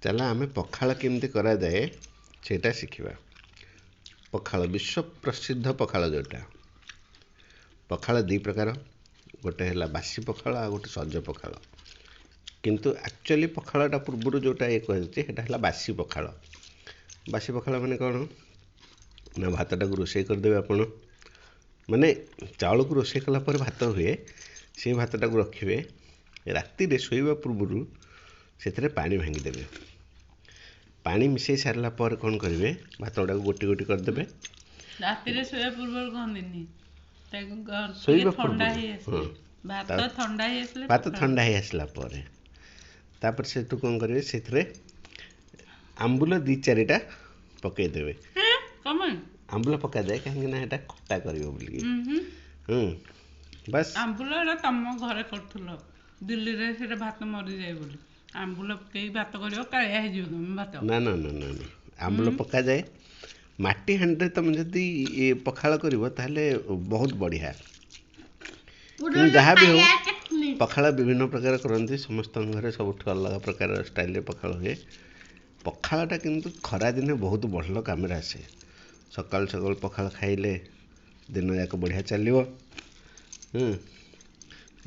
चला आम पखाल केमती करा जाए सेटा शिखिबा। पखाल विश्व प्रसिद्ध पखाल जोटा पखाल दी प्रकार गोटे है बासी पखाल आ गोटे सज पखाल किंतु एक्चुअली पखालटा पूर्व जोटा ये कहता है बासी पखाल। बासी पखाल माने कौन ना भातटा को रोषे करदे आपण माने चाउल को रोषे कला पर भात हुए से भातटा को रखिए राति शोवा पूर्व से पानी भांगीदेवे पानी मिसई सारा पर कौन करेंगे भात गुड़ा को गोटी गोटी करदे राति शोया पूर्व कहनी भात ठंडा ही आसला तापर से तू कौन करेंगे से आंबुल दी चारिटा पकईदेवे आंबुल पका जाए कहीं खटा कर बस आंबुल तुम घर कर दिल्ली रे भात मरी जाए बोली आंबुल पकई भात कर कालिया भात ना ना ना ना ना आंबुल पका जाए माटी हांडी तुम जदि पखाल कर बहुत बढ़िया जहाँ भी हो पखाल विभिन्न प्रकार करती समस्त घर सब अलग प्रकार स्टाइल पखाल हुए पखालटा किंतु खरा दिने बहुत भल कम आसे सकाल सकाल पखाल खाइले दिन जाक बढ़िया चलो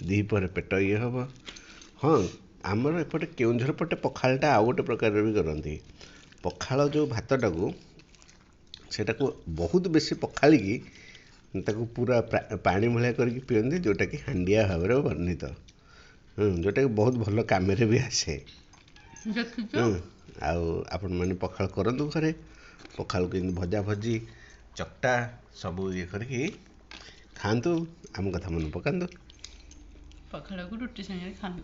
दीपर पेट ये हम हाँ आमर एपटे केउंझर पटे पखालटा आउ गोटे प्रकार भी करती पखाल जो भातटा को सेटा को बहुत बेसी पखाली ताको पूरा पानी भलिया करके पियंती जोटा कि हांडिया भाव में वर्णित जोटा कि बहुत भल काम भी आसे आपण मैंने पखाल करतु घरे पखाल को भजा भजी चकटा सब ये करके खातु आम कथा मन पकातु पखाल को रोटी संगे खाना।